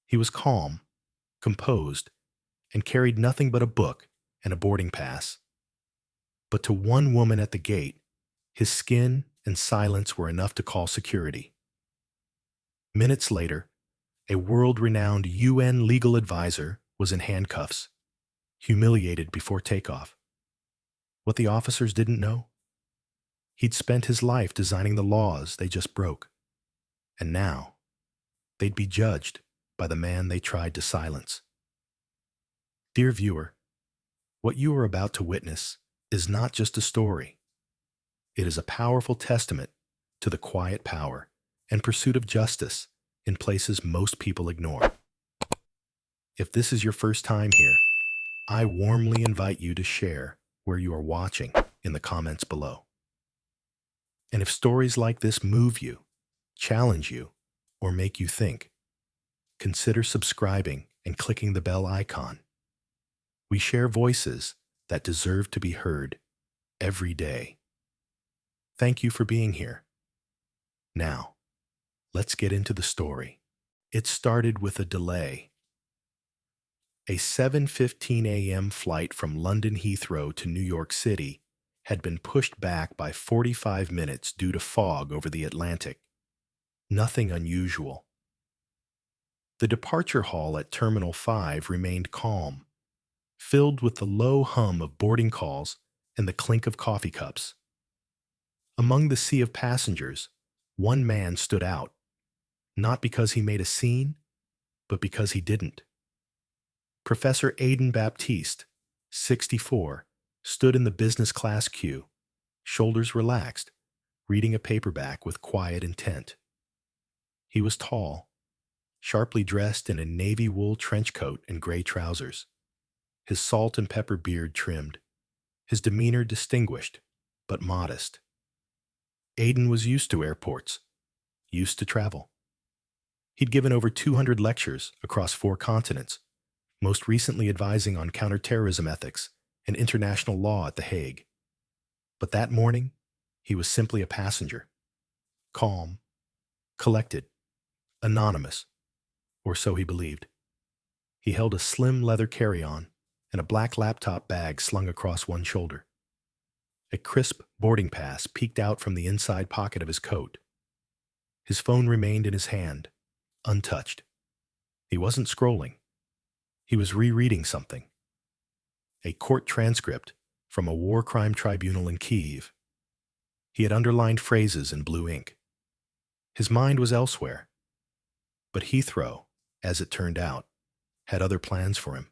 He was calm, composed, and carried nothing but a book and a boarding pass. But to one woman at the gate, his skin and silence were enough to call security. Minutes later, a world-renowned UN legal advisor was in handcuffs, humiliated before takeoff. What the officers didn't know? He'd spent his life designing the laws they just broke. And now, they'd be judged by the man they tried to silence. Dear viewer, what you are about to witness is not just a story. It is a powerful testament to the quiet power and pursuit of justice in places most people ignore. If this is your first time here, I warmly invite you to share where you are watching in the comments below. And if stories like this move you, challenge you, or make you think, consider subscribing and clicking the bell icon. We share voices that deserve to be heard every day. Thank you for being here. Now, let's get into the story. It started with a delay. A 7:15 a.m. flight from London Heathrow to New York City had been pushed back by 45 minutes due to fog over the Atlantic. Nothing unusual. The departure hall at Terminal 5 remained calm, filled with the low hum of boarding calls and the clink of coffee cups. Among the sea of passengers, one man stood out, not because he made a scene, but because he didn't. Professor Aidan Baptiste, 64, stood in the business class queue, shoulders relaxed, reading a paperback with quiet intent. He was tall, sharply dressed in a navy wool trench coat and gray trousers, his salt and pepper beard trimmed, his demeanor distinguished, but modest. Aidan was used to airports, used to travel. He'd given over 200 lectures across 4 continents, most recently advising on counterterrorism ethics and international law at The Hague. But that morning, he was simply a passenger, calm, collected, anonymous, or so he believed. He held a slim leather carry-on and a black laptop bag slung across one shoulder. A crisp boarding pass peeked out from the inside pocket of his coat. His phone remained in his hand, untouched. He wasn't scrolling. He was rereading something. A court transcript from a war crime tribunal in Kyiv. He had underlined phrases in blue ink. His mind was elsewhere. But Heathrow, as it turned out, had other plans for him.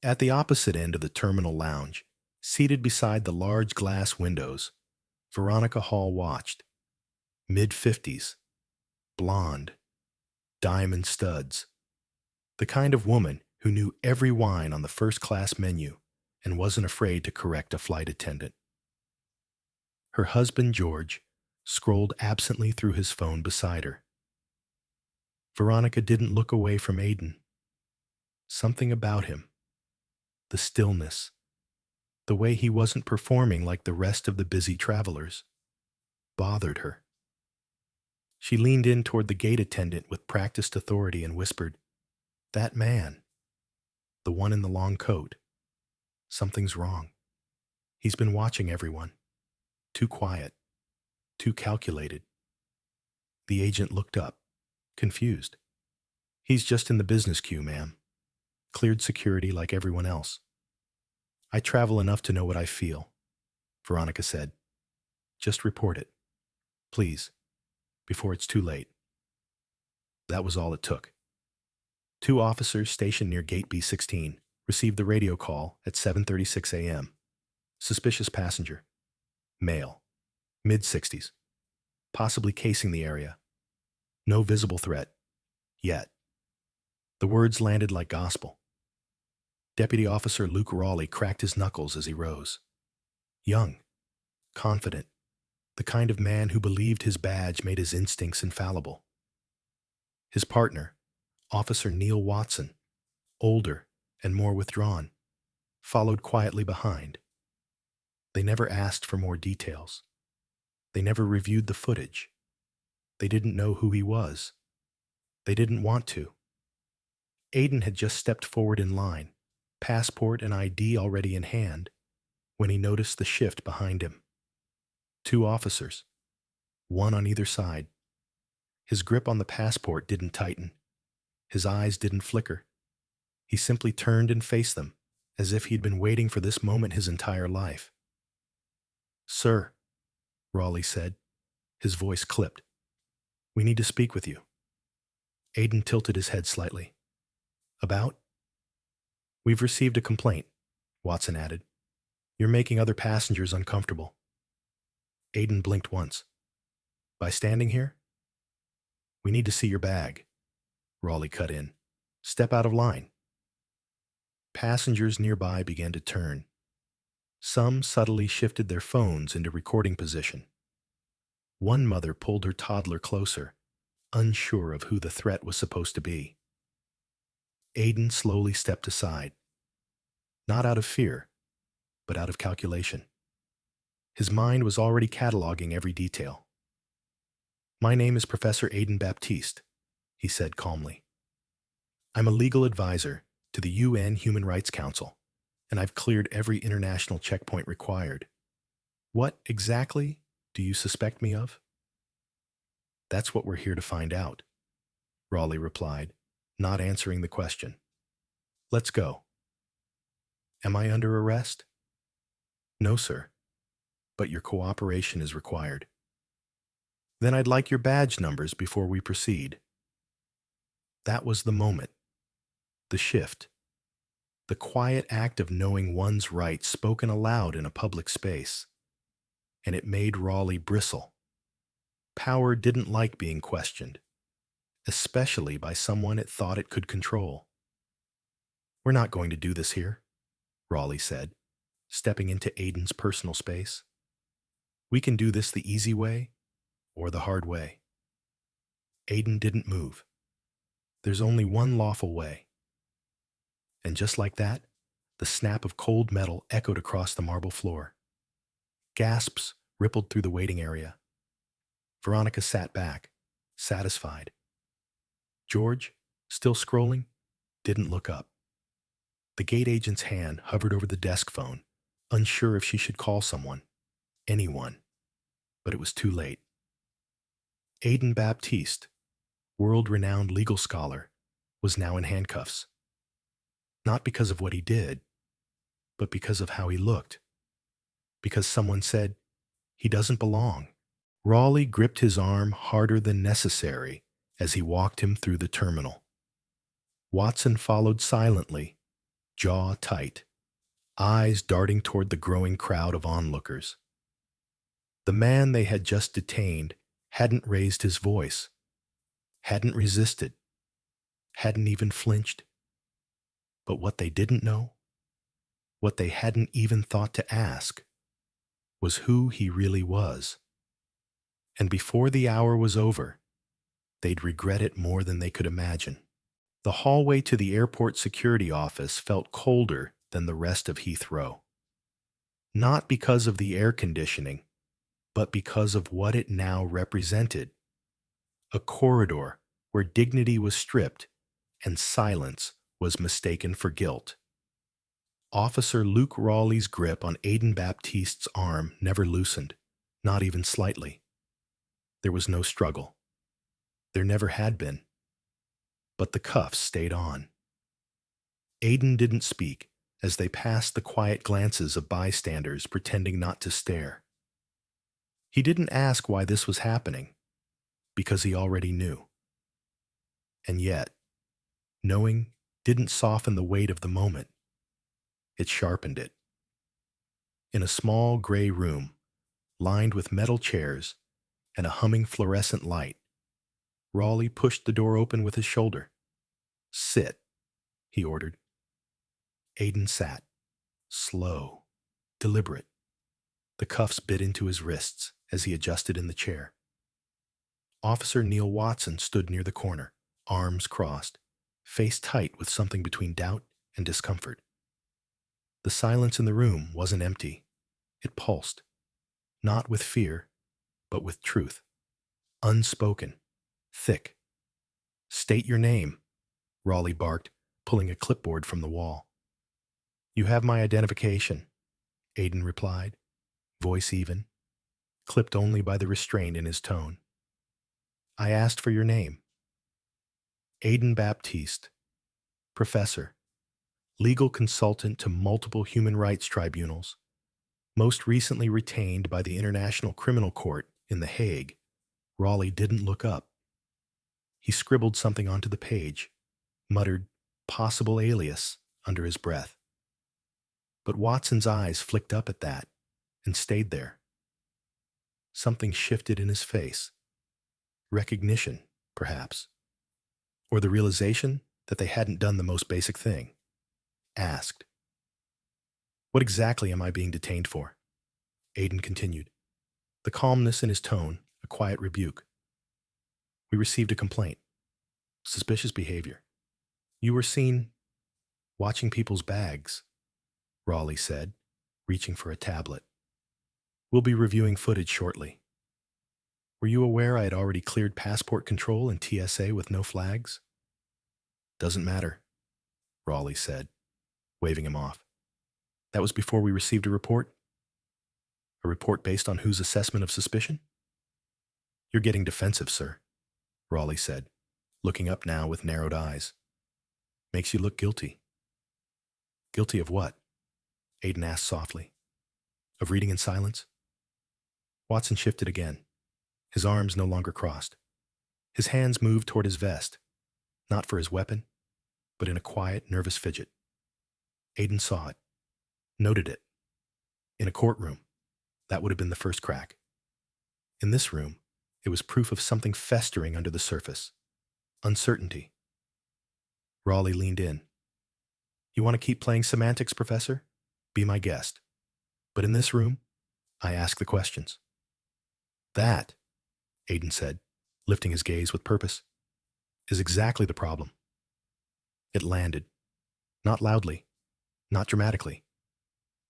At the opposite end of the terminal lounge, seated beside the large glass windows, Veronica Hall watched. Mid-50s, blonde, diamond studs. The kind of woman who knew every wine on the first-class menu and wasn't afraid to correct a flight attendant. Her husband, George, scrolled absently through his phone beside her. Veronica didn't look away from Aidan. Something about him, the stillness, the way he wasn't performing like the rest of the busy travelers, bothered her. She leaned in toward the gate attendant with practiced authority and whispered, "That man, the one in the long coat, something's wrong. He's been watching everyone. Too quiet, too calculated." The agent looked up, confused. "He's just in the business queue, ma'am. Cleared security like everyone else." "I travel enough to know what I feel," Veronica said. "Just report it, please, before it's too late." That was all it took. 2 officers stationed near Gate B16 received the radio call at 7:36 a.m. Suspicious passenger. Male. Mid-60s. Possibly casing the area. No visible threat. Yet. The words landed like gospel. Deputy Officer Luke Rawley cracked his knuckles as he rose. Young. Confident. The kind of man who believed his badge made his instincts infallible. His partner, Officer Neil Watson, older and more withdrawn, followed quietly behind. They never asked for more details. They never reviewed the footage. They didn't know who he was. They didn't want to. Aidan had just stepped forward in line, passport and ID already in hand, when he noticed the shift behind him. 2 officers, one on either side. His grip on the passport didn't tighten. His eyes didn't flicker. He simply turned and faced them, as if he'd been waiting for this moment his entire life. "Sir," Raleigh said, his voice clipped, "we need to speak with you." Aidan tilted his head slightly. "About?" "We've received a complaint," Watson added. "You're making other passengers uncomfortable." Aidan blinked once. "By standing here?" "We need to see your bag," Raleigh cut in. "Step out of line." Passengers nearby began to turn. Some subtly shifted their phones into recording position. One mother pulled her toddler closer, unsure of who the threat was supposed to be. Aidan slowly stepped aside, not out of fear, but out of calculation. His mind was already cataloging every detail. "My name is Professor Aidan Baptiste," he said calmly. "I'm a legal advisor to the UN Human Rights Council, and I've cleared every international checkpoint required. What exactly do you suspect me of?" "That's what we're here to find out," Raleigh replied, not answering the question. "Let's go." "Am I under arrest?" "No, sir, but your cooperation is required." "Then I'd like your badge numbers before we proceed." That was the moment. The shift. The quiet act of knowing one's rights spoken aloud in a public space. And it made Raleigh bristle. Power didn't like being questioned, especially by someone it thought it could control. "We're not going to do this here," Raleigh said, stepping into Aidan's personal space. "We can do this the easy way or the hard way." Aidan didn't move. "There's only one lawful way." And just like that, the snap of cold metal echoed across the marble floor. Gasps rippled through the waiting area. Veronica sat back, satisfied. George, still scrolling, didn't look up. The gate agent's hand hovered over the desk phone, unsure if she should call someone, anyone. But it was too late. Aidan Baptiste, world-renowned legal scholar, was now in handcuffs. Not because of what he did, but because of how he looked. Because someone said, "He doesn't belong." Raleigh gripped his arm harder than necessary as he walked him through the terminal. Watson followed silently, jaw tight, eyes darting toward the growing crowd of onlookers. The man they had just detained hadn't raised his voice, hadn't resisted, hadn't even flinched. But what they didn't know, what they hadn't even thought to ask, was who he really was. And before the hour was over, they'd regret it more than they could imagine. The hallway to the airport security office felt colder than the rest of Heathrow. Not because of the air conditioning, but because of what it now represented. A corridor where dignity was stripped and silence was mistaken for guilt. Officer Luke Raleigh's grip on Aidan Baptiste's arm never loosened, not even slightly. There was no struggle. There never had been. But the cuffs stayed on. Aidan didn't speak as they passed the quiet glances of bystanders pretending not to stare. He didn't ask why this was happening, because he already knew. And yet, knowing didn't soften the weight of the moment. It sharpened it. In a small gray room, lined with metal chairs and a humming fluorescent light, Raleigh pushed the door open with his shoulder. "Sit," he ordered. Aidan sat, slow, deliberate. The cuffs bit into his wrists as he adjusted in the chair. Officer Neil Watson stood near the corner, arms crossed, face tight with something between doubt and discomfort. The silence in the room wasn't empty. It pulsed, not with fear, but with truth. Unspoken, thick. "State your name," Raleigh barked, pulling a clipboard from the wall. "You have my identification," Aidan replied, voice even, clipped only by the restraint in his tone. "I asked for your name." "Aidan Baptiste, professor, legal consultant to multiple human rights tribunals, most recently retained by the International Criminal Court in The Hague." Raleigh didn't look up. He scribbled something onto the page, muttered "possible alias" under his breath. But Watson's eyes flicked up at that and stayed there. Something shifted in his face. Recognition, perhaps. Or the realization that they hadn't done the most basic thing. Asked. "What exactly am I being detained for?" Aidan continued, the calmness in his tone a quiet rebuke. "We received a complaint. Suspicious behavior. You were seen watching people's bags," Raleigh said, reaching for a tablet. "We'll be reviewing footage shortly. Were you aware I had already cleared passport control and TSA with no flags?" "Doesn't matter," Raleigh said, waving him off. "That was before we received a report?" "A report based on whose assessment of suspicion?" "You're getting defensive, sir," Raleigh said, looking up now with narrowed eyes. "Makes you look guilty." "Guilty of what?" Aidan asked softly. "Of reading in silence?" Watson shifted again. His arms no longer crossed. His hands moved toward his vest, not for his weapon, but in a quiet, nervous fidget. Aidan saw it, noted it. In a courtroom, that would have been the first crack. In this room, it was proof of something festering under the surface. Uncertainty. Raleigh leaned in. "You want to keep playing semantics, Professor? Be my guest. But in this room, I ask the questions." "That," Aidan said, lifting his gaze with purpose, "is exactly the problem." It landed. Not loudly, not dramatically,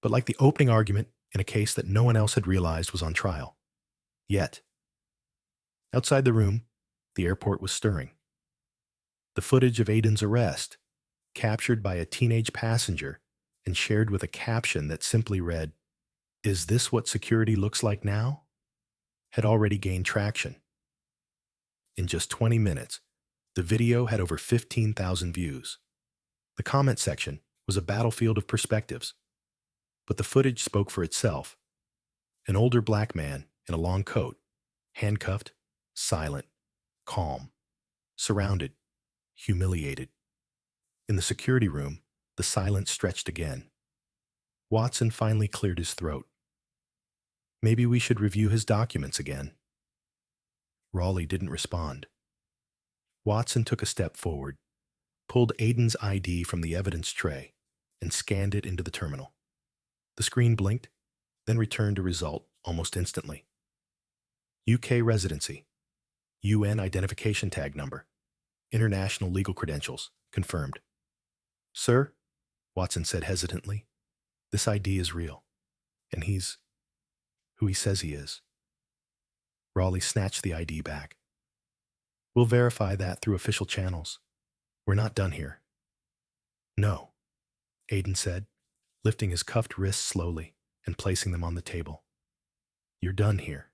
but like the opening argument in a case that no one else had realized was on trial. Yet. Outside the room, the airport was stirring. The footage of Aidan's arrest, captured by a teenage passenger and shared with a caption that simply read, "Is this what security looks like now?" had already gained traction. In just 20 minutes, the video had over 15,000 views. The comment section was a battlefield of perspectives, but the footage spoke for itself. An older black man in a long coat, handcuffed, silent, calm, surrounded, humiliated. In the security room, the silence stretched again. Watson finally cleared his throat. "Maybe we should review his documents again." Raleigh didn't respond. Watson took a step forward, pulled Aidan's ID from the evidence tray, and scanned it into the terminal. The screen blinked, then returned a result almost instantly. UK residency, UN identification tag number, international legal credentials, confirmed. "Sir," Watson said hesitantly, "this ID is real, and he's who he says he is." Raleigh snatched the ID back. "We'll verify that through official channels. We're not done here." "No," Aidan said, lifting his cuffed wrists slowly and placing them on the table. "You're done here."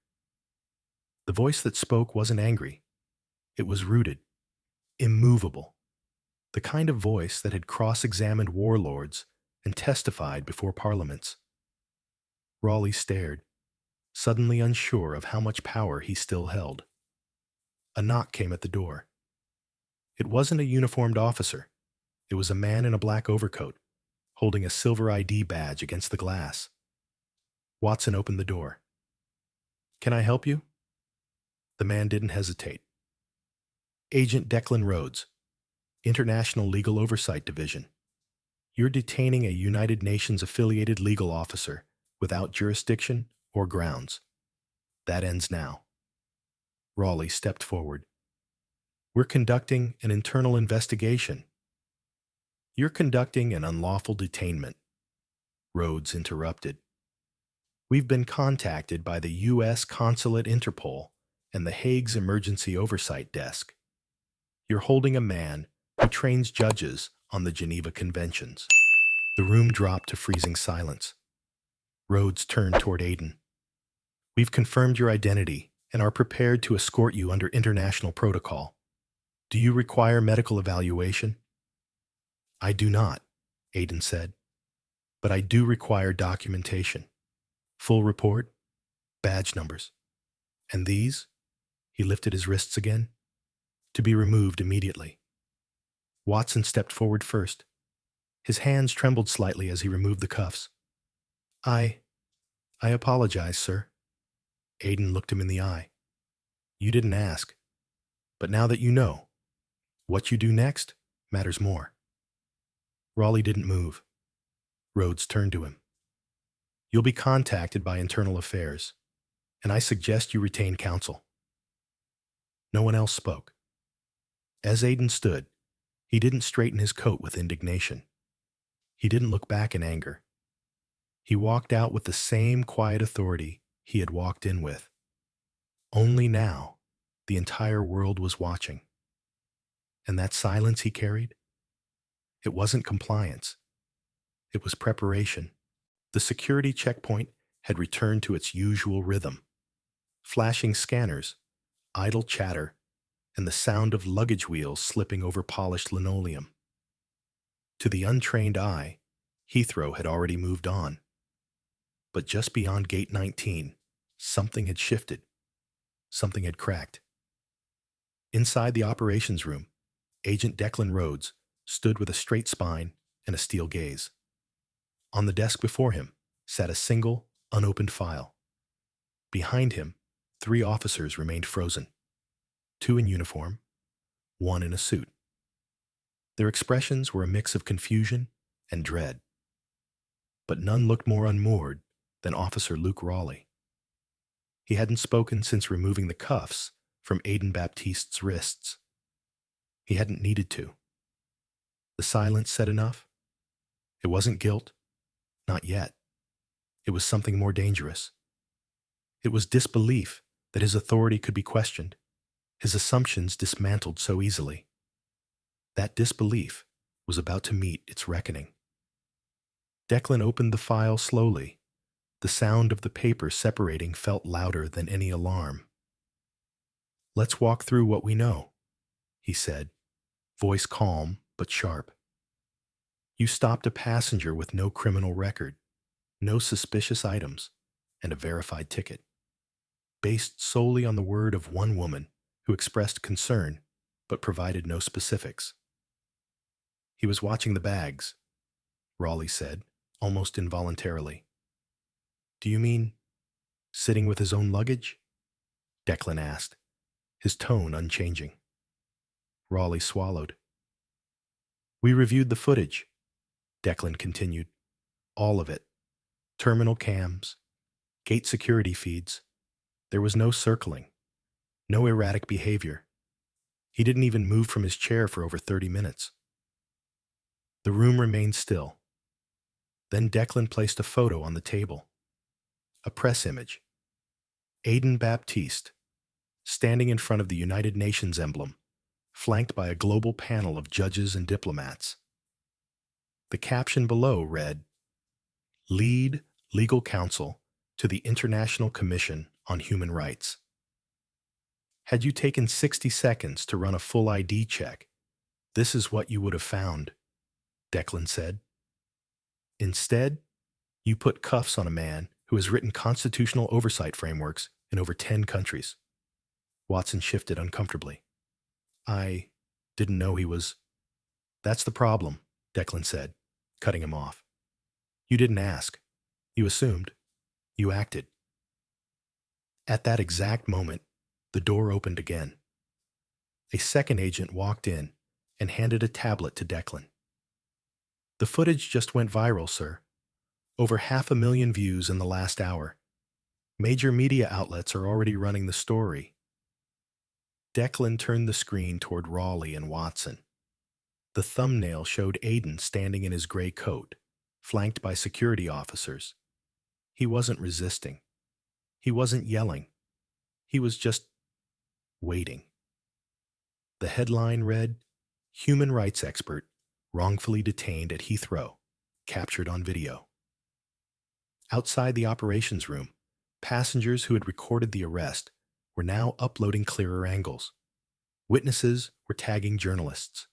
The voice that spoke wasn't angry. It was rooted, immovable. The kind of voice that had cross-examined warlords and testified before parliaments. Raleigh stared, suddenly unsure of how much power he still held. A knock came at the door. It wasn't a uniformed officer. It was a man in a black overcoat, holding a silver ID badge against the glass. Watson opened the door. "Can I help you?" The man didn't hesitate. "Agent Declan Rhodes, International Legal Oversight Division. You're detaining a United Nations affiliated legal officer without jurisdiction or grounds. That ends now." Raleigh stepped forward. "We're conducting an internal investigation." "You're conducting an unlawful detainment," Rhodes interrupted. "We've been contacted by the U.S. Consulate Interpol and the Hague's Emergency Oversight Desk. You're holding a man who trains judges on the Geneva Conventions. The room dropped to freezing silence. Rhodes turned toward Aidan. We've confirmed your identity and are prepared to escort you under international protocol. Do you require medical evaluation? I do not, Aidan said, but I do require documentation. Full report, badge numbers. And these, he lifted his wrists again, to be removed immediately. Watson stepped forward first. His hands trembled slightly as he removed the cuffs. I apologize, sir. Aidan looked him in the eye. You didn't ask. But now that you know, what you do next matters more. Raleigh didn't move. Rhodes turned to him. You'll be contacted by Internal Affairs, and I suggest you retain counsel. No one else spoke. As Aidan stood, he didn't straighten his coat with indignation. He didn't look back in anger. He walked out with the same quiet authority he had walked in with. Only now, the entire world was watching. And that silence he carried? It wasn't compliance. It was preparation. The security checkpoint had returned to its usual rhythm. Flashing scanners, idle chatter, and the sound of luggage wheels slipping over polished linoleum. To the untrained eye, Heathrow had already moved on. But just beyond Gate 19, something had shifted. Something had cracked. Inside the operations room, Agent Declan Rhodes stood with a straight spine and a steel gaze. On the desk before him sat a single, unopened file. Behind him, 3 officers remained frozen. 2 in uniform, 1 in a suit. Their expressions were a mix of confusion and dread. But none looked more unmoored than Officer Luke Raleigh. He hadn't spoken since removing the cuffs from Aidan Baptiste's wrists. He hadn't needed to. The silence said enough. It wasn't guilt. Not yet. It was something more dangerous. It was disbelief that his authority could be questioned, his assumptions dismantled so easily. That disbelief was about to meet its reckoning. Declan opened the file slowly. The sound of the paper separating felt louder than any alarm. Let's walk through what we know, he said, voice calm but sharp. You stopped a passenger with no criminal record, no suspicious items, and a verified ticket, based solely on the word of one woman who expressed concern but provided no specifics. He was watching the bags, Raleigh said, almost involuntarily. Do you mean sitting with his own luggage? Declan asked, his tone unchanging. Raleigh swallowed. We reviewed the footage, Declan continued. All of it. Terminal cams, gate security feeds. There was no circling, no erratic behavior. He didn't even move from his chair for over 30 minutes. The room remained still. Then Declan placed a photo on the table. A press image. Aidan Baptiste, standing in front of the United Nations emblem, flanked by a global panel of judges and diplomats. The caption below read, Lead Legal Counsel to the International Commission on Human Rights. Had you taken 60 seconds to run a full ID check, this is what you would have found, Declan said. Instead, you put cuffs on a man who has written constitutional oversight frameworks in over 10 countries. Watson shifted uncomfortably. I didn't know he was... That's the problem, Declan said, cutting him off. You didn't ask. You assumed. You acted. At that exact moment, the door opened again. A second agent walked in and handed a tablet to Declan. The footage just went viral, sir. Over 500,000 views in the last hour. Major media outlets are already running the story. Declan turned the screen toward Raleigh and Watson. The thumbnail showed Aidan standing in his gray coat, flanked by security officers. He wasn't resisting. He wasn't yelling. He was just waiting. The headline read, Human Rights Expert wrongfully detained at Heathrow, captured on video. Outside the operations room, passengers who had recorded the arrest were now uploading clearer angles. Witnesses were tagging journalists.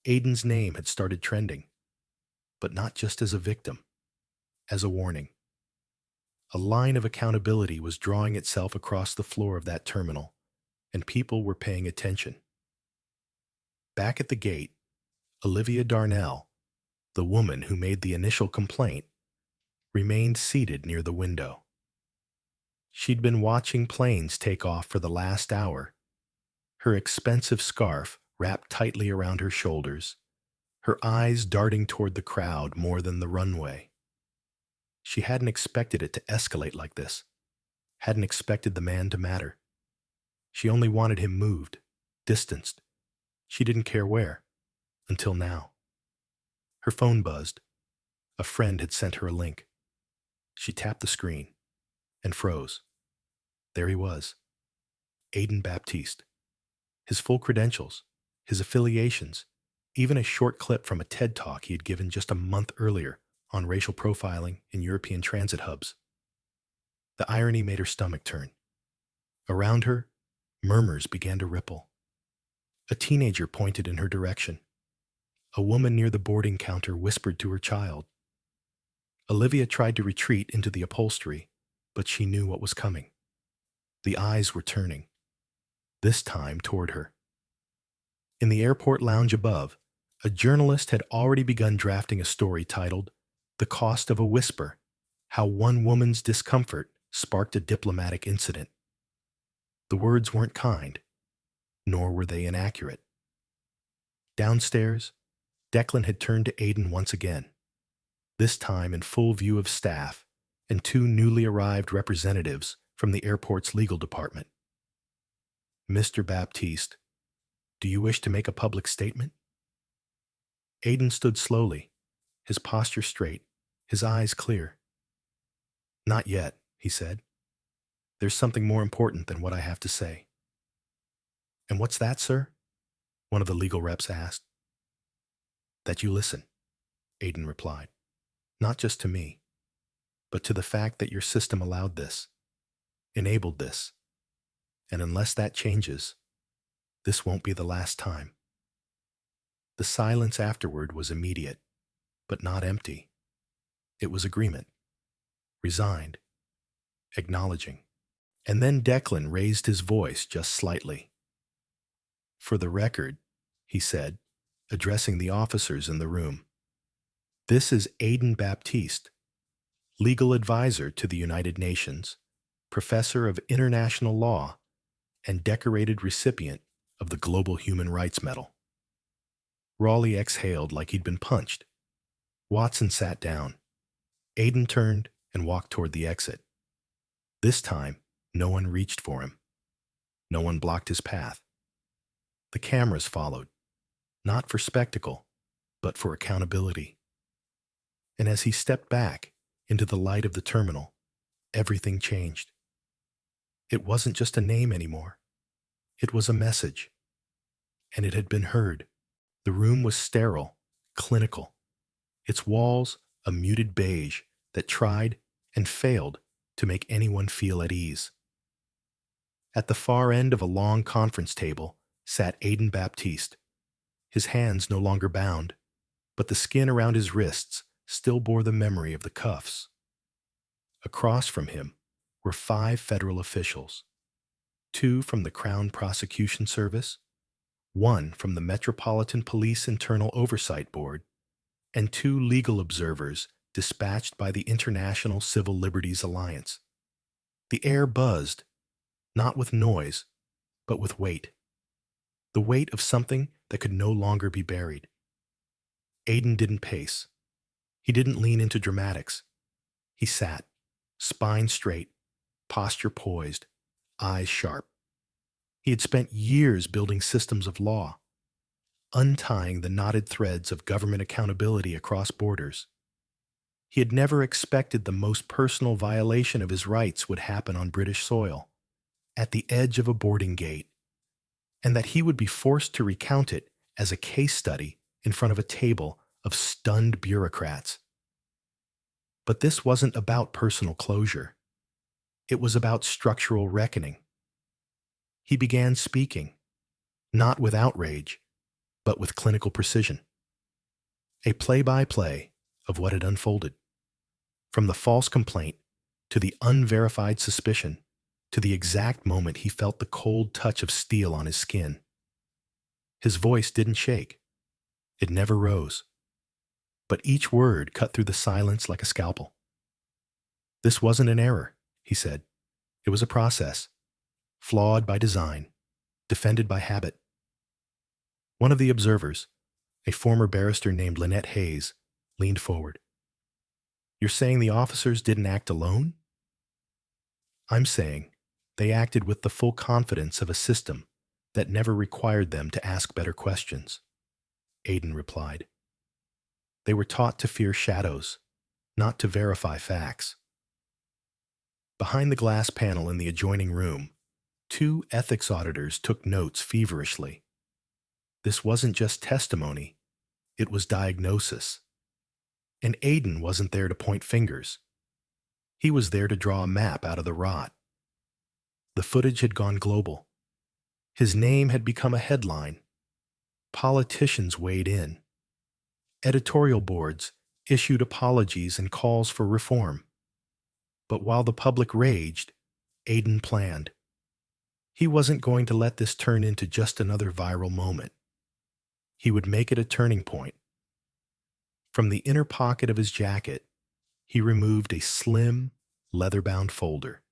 Aidan's name had started trending, but not just as a victim, as a warning. A line of accountability was drawing itself across the floor of that terminal, and people were paying attention. Back at the gate, Olivia Darnell, the woman who made the initial complaint, remained seated near the window. She'd been watching planes take off for the last hour, her expensive scarf wrapped tightly around her shoulders, her eyes darting toward the crowd more than the runway. She hadn't expected it to escalate like this, hadn't expected the man to matter. She only wanted him moved, distanced. She didn't care where, until now. Her phone buzzed. A friend had sent her a link. She tapped the screen and froze. There he was, Aidan Baptiste. His full credentials, his affiliations, even a short clip from a TED Talk he had given just a month earlier on racial profiling in European transit hubs. The irony made her stomach turn. Around her, murmurs began to ripple. A teenager pointed in her direction. A woman near the boarding counter whispered to her child. Olivia tried to retreat into the upholstery, but she knew what was coming. The eyes were turning, this time toward her. In the airport lounge above, a journalist had already begun drafting a story titled, "The Cost of a Whisper: How One Woman's Discomfort Sparked a Diplomatic Incident." The words weren't kind, nor were they inaccurate. Downstairs, Declan had turned to Aidan once again, this time in full view of staff and two newly arrived representatives from the airport's legal department. "Mr. Baptiste, do you wish to make a public statement?" Aidan stood slowly, his posture straight, his eyes clear. "Not yet," he said. "There's something more important than what I have to say." "And what's that, sir?" one of the legal reps asked. "That you listen," Aidan replied. "Not just to me, but to the fact that your system allowed this, enabled this. And unless that changes, this won't be the last time." The silence afterward was immediate, but not empty. It was agreement, resigned, acknowledging. And then Declan raised his voice just slightly. "For the record," he said, addressing the officers in the room, "this is Aidan Baptiste, legal advisor to the United Nations, professor of international law, and decorated recipient of the Global Human Rights Medal." Raleigh exhaled like he'd been punched. Watson sat down. Aidan turned and walked toward the exit. This time, no one reached for him. No one blocked his path. The cameras followed, not for spectacle, but for accountability. And as he stepped back into the light of the terminal, everything changed. It wasn't just a name anymore. It was a message. And it had been heard. The room was sterile, clinical. Its walls a muted beige that tried and failed to make anyone feel at ease. At the far end of a long conference table sat Aidan Baptiste, his hands no longer bound, but the skin around his wrists still bore the memory of the cuffs. Across from him were 5 federal officials, 2 from the Crown Prosecution Service, 1 from the Metropolitan Police Internal Oversight Board, and 2 legal observers dispatched by the International Civil Liberties Alliance. The air buzzed, not with noise, but with weight. The weight of something that could no longer be buried. Aidan didn't pace. He didn't lean into dramatics. He sat, spine straight, posture poised, eyes sharp. He had spent years building systems of law, untying the knotted threads of government accountability across borders. He had never expected the most personal violation of his rights would happen on British soil, at the edge of a boarding gate, and that he would be forced to recount it as a case study in front of a table of stunned bureaucrats. But this wasn't about personal closure. It was about structural reckoning. He began speaking, not with outrage, but with clinical precision. A play-by-play of what had unfolded, from the false complaint to the unverified suspicion to the exact moment he felt the cold touch of steel on his skin. His voice didn't shake. It never rose. But each word cut through the silence like a scalpel. This wasn't an error, he said. It was a process, flawed by design, defended by habit. One of the observers, a former barrister named Lynette Hayes, leaned forward. You're saying the officers didn't act alone? I'm saying they acted with the full confidence of a system that never required them to ask better questions, Aidan replied. They were taught to fear shadows, not to verify facts. Behind the glass panel in the adjoining room, 2 ethics auditors took notes feverishly. This wasn't just testimony, it was diagnosis. And Aidan wasn't there to point fingers. He was there to draw a map out of the rot. The footage had gone global. His name had become a headline. Politicians weighed in. Editorial boards issued apologies and calls for reform. But while the public raged, Aidan planned. He wasn't going to let this turn into just another viral moment. He would make it a turning point. From the inner pocket of his jacket, he removed a slim, leather-bound folder.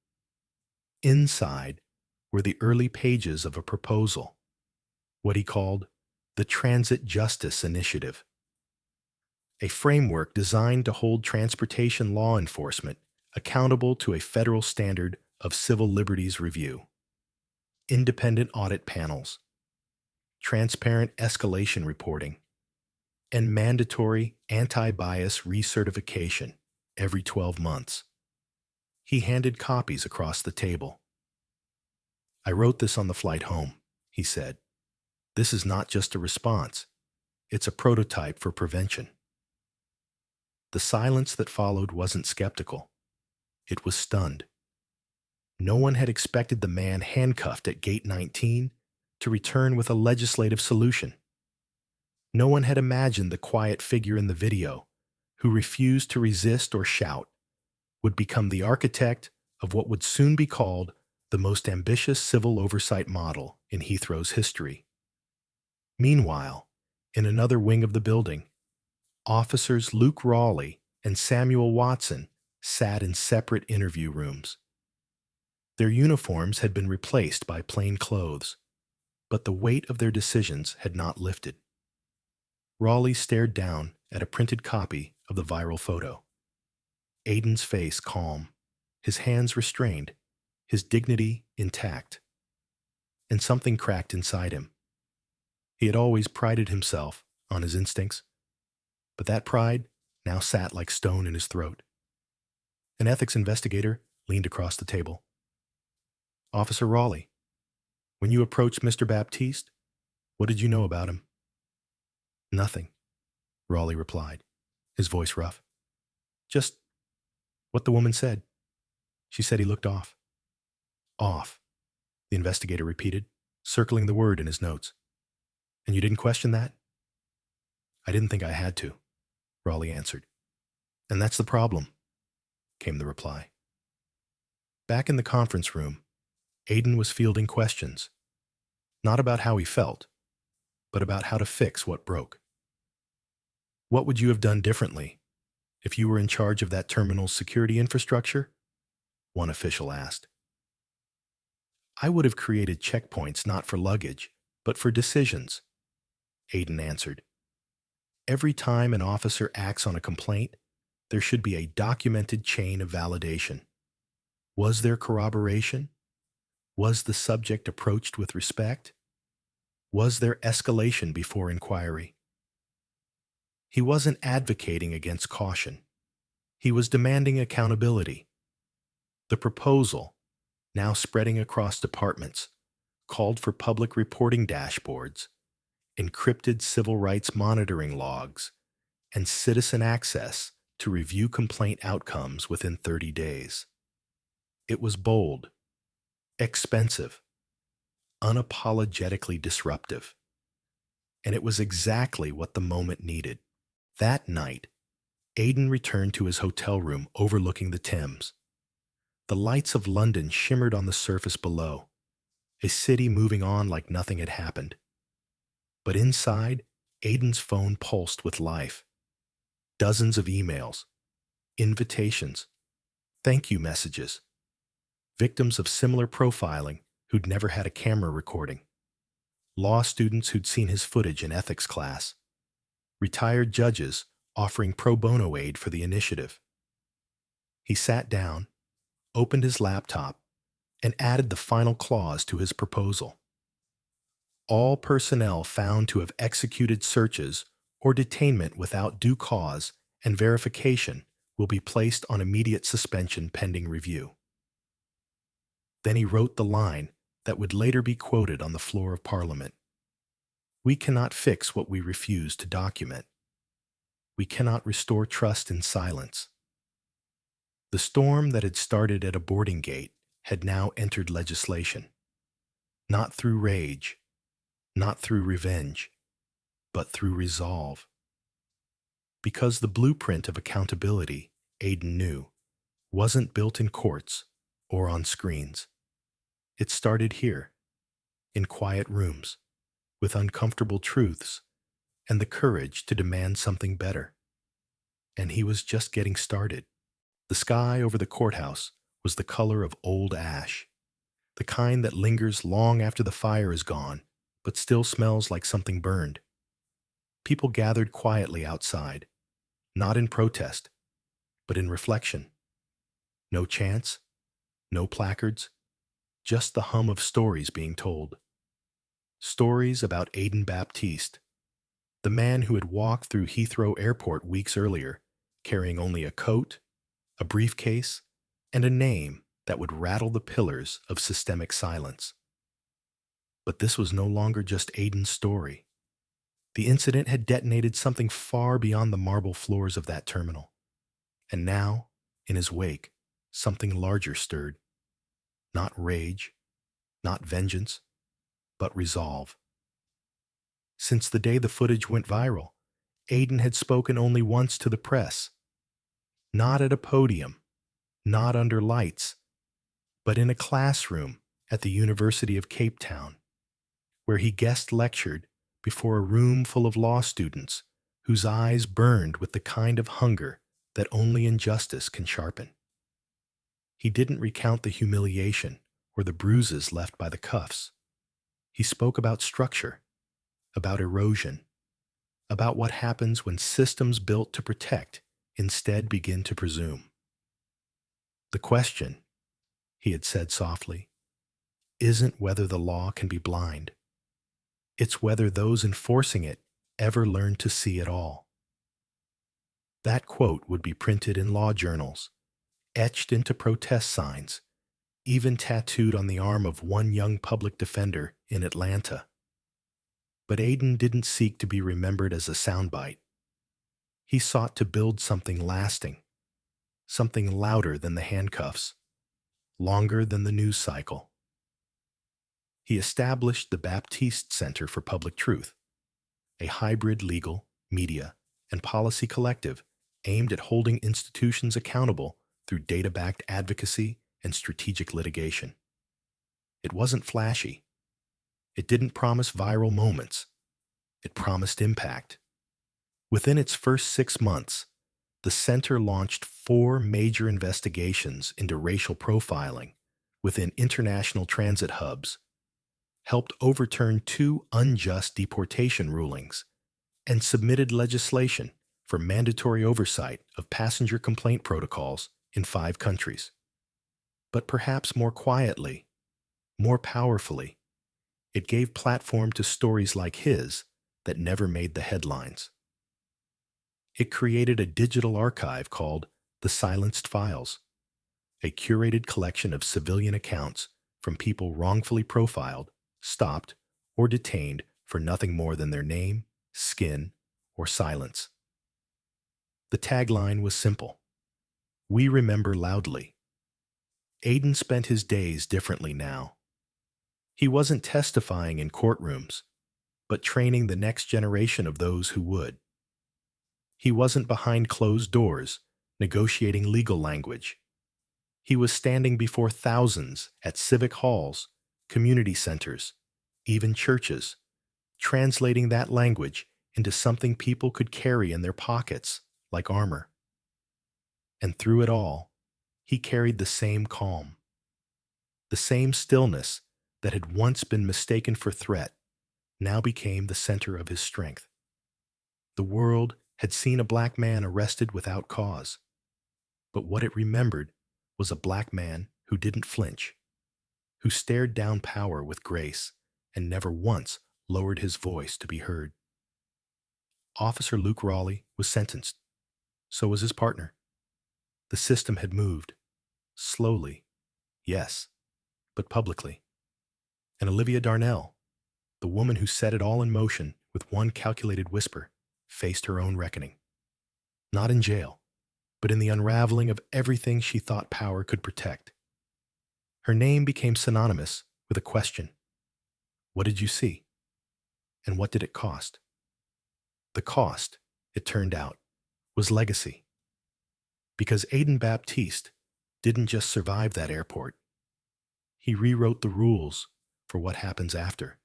Inside were the early pages of a proposal, what he called the Transit Justice Initiative, a framework designed to hold transportation law enforcement accountable to a federal standard of civil liberties review, independent audit panels, transparent escalation reporting, and mandatory anti-bias recertification every 12 months. He handed copies across the table. I wrote this on the flight home, he said. This is not just a response. It's a prototype for prevention. The silence that followed wasn't skeptical. It was stunned. No one had expected the man handcuffed at Gate 19 to return with a legislative solution. No one had imagined the quiet figure in the video, who refused to resist or shout, would become the architect of what would soon be called the most ambitious civil oversight model in Heathrow's history. Meanwhile, in another wing of the building, officers Luke Rawley and Samuel Watson sat in separate interview rooms. Their uniforms had been replaced by plain clothes, but the weight of their decisions had not lifted. Rawley stared down at a printed copy of the viral photo. Aidan's face calm, his hands restrained, his dignity intact. And something cracked inside him. He had always prided himself on his instincts, but that pride now sat like stone in his throat. An ethics investigator leaned across the table. Officer Rawley, when you approached Mr. Baptiste, what did you know about him? Nothing, Rawley replied, his voice rough. Just what the woman said. She said he looked off. Off, the investigator repeated, circling the word in his notes. And you didn't question that? I didn't think I had to, Rawley answered. And that's the problem, came the reply. Back in the conference room, Aidan was fielding questions, not about how he felt, but about how to fix what broke. What would you have done differently if you were in charge of that terminal's security infrastructure? One official asked. I would have created checkpoints not for luggage, but for decisions, Aidan answered. Every time an officer acts on a complaint, there should be a documented chain of validation. Was there corroboration? Was the subject approached with respect? Was there escalation before inquiry? He wasn't advocating against caution. He was demanding accountability. The proposal, now spreading across departments, called for public reporting dashboards, encrypted civil rights monitoring logs, and citizen access to review complaint outcomes within 30 days. It was bold, expensive, unapologetically disruptive, and it was exactly what the moment needed. That night, Aidan returned to his hotel room overlooking the Thames. The lights of London shimmered on the surface below, a city moving on like nothing had happened. But inside, Aidan's phone pulsed with life. Dozens of emails, invitations, thank you messages, victims of similar profiling who'd never had a camera recording, law students who'd seen his footage in ethics class, retired judges offering pro bono aid for the initiative. He sat down, opened his laptop, and added the final clause to his proposal. All personnel found to have executed searches or detainment without due cause and verification will be placed on immediate suspension pending review. Then he wrote the line that would later be quoted on the floor of Parliament. We cannot fix what we refuse to document. We cannot restore trust in silence. The storm that had started at a boarding gate had now entered legislation. Not through rage, not through revenge, but through resolve. Because the blueprint of accountability, Aidan knew, wasn't built in courts or on screens. It started here, in quiet rooms, with uncomfortable truths and the courage to demand something better. And he was just getting started. The sky over the courthouse was the color of old ash, the kind that lingers long after the fire is gone, but still smells like something burned. People gathered quietly outside, not in protest, but in reflection. No chants, no placards, just the hum of stories being told. Stories about Aidan Baptiste, the man who had walked through Heathrow Airport weeks earlier, carrying only a coat, a briefcase, and a name that would rattle the pillars of systemic silence. But this was no longer just Aidan's story. The incident had detonated something far beyond the marble floors of that terminal. And now, in his wake, something larger stirred. Not rage, not vengeance, but resolve. Since the day the footage went viral, Aidan had spoken only once to the press. Not at a podium, not under lights, but in a classroom at the University of Cape Town, where he guest lectured before a room full of law students whose eyes burned with the kind of hunger that only injustice can sharpen. He didn't recount the humiliation or the bruises left by the cuffs. He spoke about structure, about erosion, about what happens when systems built to protect instead begin to presume. The question, he had said softly, isn't whether the law can be blind. It's whether those enforcing it ever learn to see at all. That quote would be printed in law journals, etched into protest signs, even tattooed on the arm of one young public defender in Atlanta. But Aidan didn't seek to be remembered as a soundbite. He sought to build something lasting, something louder than the handcuffs, longer than the news cycle. He established the Baptiste Center for Public Truth, a hybrid legal, media, and policy collective aimed at holding institutions accountable through data-backed advocacy and strategic litigation. It wasn't flashy. It didn't promise viral moments. It promised impact. Within its first 6 months, the center launched 4 major investigations into racial profiling within international transit hubs, helped overturn 2 unjust deportation rulings, and submitted legislation for mandatory oversight of passenger complaint protocols in 5 countries. But perhaps more quietly, more powerfully, it gave platform to stories like his that never made the headlines. It created a digital archive called The Silenced Files, a curated collection of civilian accounts from people wrongfully profiled, stopped, or detained for nothing more than their name, skin, or silence. The tagline was simple: "We remember loudly." Aidan spent his days differently now. He wasn't testifying in courtrooms, but training the next generation of those who would. He wasn't behind closed doors, negotiating legal language. He was standing before thousands at civic halls, community centers, even churches, translating that language into something people could carry in their pockets like armor. And through it all, he carried the same calm, the same stillness that had once been mistaken for threat now became the center of his strength. The world had seen a black man arrested without cause, but what it remembered was a black man who didn't flinch, who stared down power with grace and never once lowered his voice to be heard. Officer Luke Raleigh was sentenced. So was his partner. The system had moved. Slowly, yes, but publicly. And Olivia Darnell, the woman who set it all in motion with one calculated whisper, faced her own reckoning. Not in jail, but in the unraveling of everything she thought power could protect. Her name became synonymous with a question: what did you see? And what did it cost? The cost, it turned out, was legacy. Because Aidan Baptiste didn't just survive that airport, he rewrote the rules for what happens after.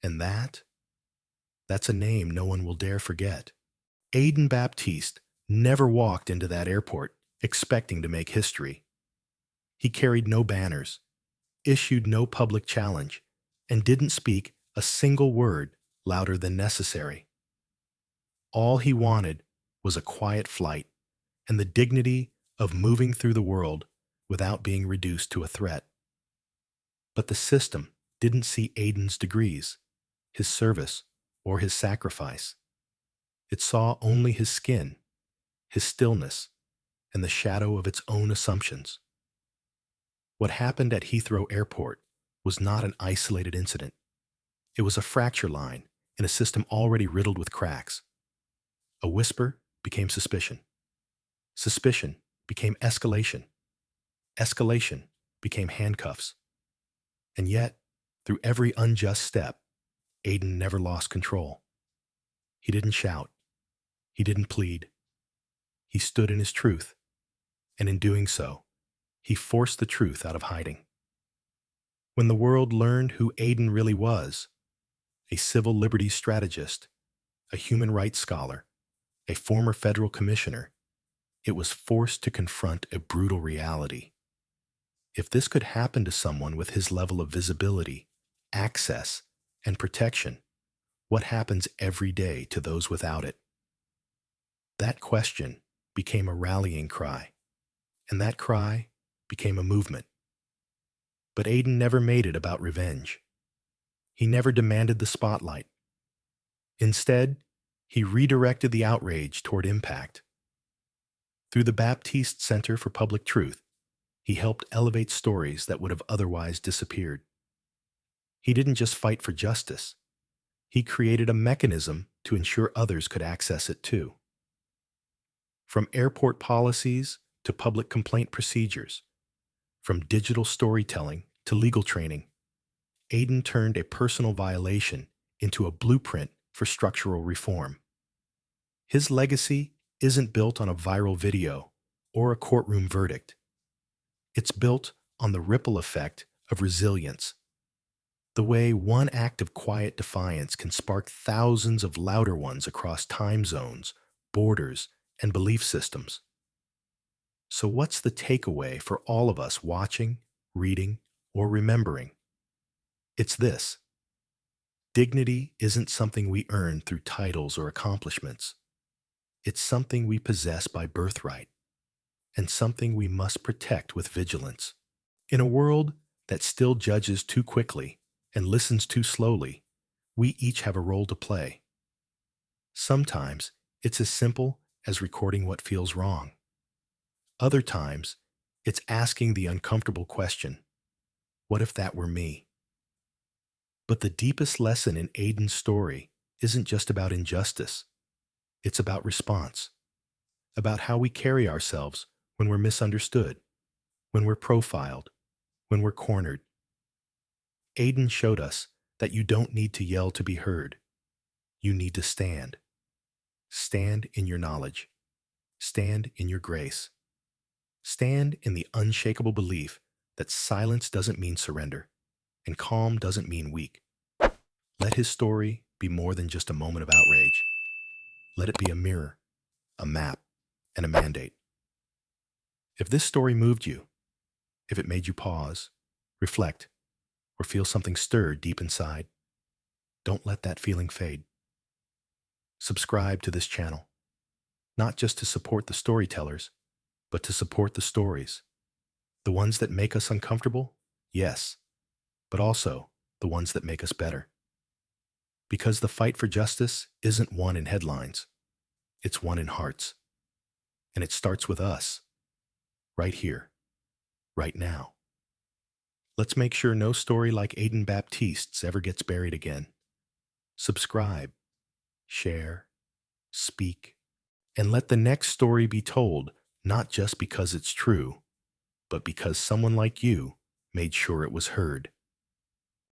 And that's a name no one will dare forget. Aidan Baptiste never walked into that airport expecting to make history. He carried no banners, issued no public challenge, and didn't speak a single word louder than necessary. All he wanted was a quiet flight and the dignity of moving through the world without being reduced to a threat. But the system didn't see Aidan's degrees, his service, or his sacrifice. It saw only his skin, his stillness, and the shadow of its own assumptions. What happened at Heathrow Airport was not an isolated incident. It was a fracture line in a system already riddled with cracks. A whisper became suspicion. Suspicion became escalation. Escalation became handcuffs. And yet, through every unjust step, Aidan never lost control. He didn't shout. He didn't plead. He stood in his truth, and in doing so, he forced the truth out of hiding. When the world learned who Aidan really was, a civil liberties strategist, a human rights scholar, a former federal commissioner, it was forced to confront a brutal reality. If this could happen to someone with his level of visibility, access, and protection, what happens every day to those without it? That question became a rallying cry, and that cry became a movement. But Aidan never made it about revenge. He never demanded the spotlight. Instead, he redirected the outrage toward impact. Through the Baptiste Center for Public Truth, he helped elevate stories that would have otherwise disappeared. He didn't just fight for justice. He created a mechanism to ensure others could access it too. From airport policies to public complaint procedures, from digital storytelling to legal training, Aidan turned a personal violation into a blueprint for structural reform. His legacy isn't built on a viral video or a courtroom verdict. It's built on the ripple effect of resilience, the way one act of quiet defiance can spark thousands of louder ones across time zones, borders, and belief systems. So what's the takeaway for all of us watching, reading, or remembering? It's this: dignity isn't something we earn through titles or accomplishments. It's something we possess by birthright, and something we must protect with vigilance. In a world that still judges too quickly and listens too slowly, we each have a role to play. Sometimes it's as simple as recording what feels wrong. Other times, it's asking the uncomfortable question: what if that were me? But the deepest lesson in Aidan's story isn't just about injustice. It's about response, about how we carry ourselves when we're misunderstood, when we're profiled, when we're cornered. Aidan showed us that you don't need to yell to be heard. You need to stand. Stand in your knowledge. Stand in your grace. Stand in the unshakable belief that silence doesn't mean surrender, and calm doesn't mean weak. Let his story be more than just a moment of outrage. Let it be a mirror, a map, and a mandate. If this story moved you, if it made you pause, reflect, or feel something stir deep inside, don't let that feeling fade. Subscribe to this channel, not just to support the storytellers, but to support the stories. The ones that make us uncomfortable, yes, but also the ones that make us better. Because the fight for justice isn't won in headlines, it's won in hearts. And it starts with us, right here, right now. Let's make sure no story like Aidan Baptiste's ever gets buried again. Subscribe, share, speak, and let the next story be told not just because it's true, but because someone like you made sure it was heard.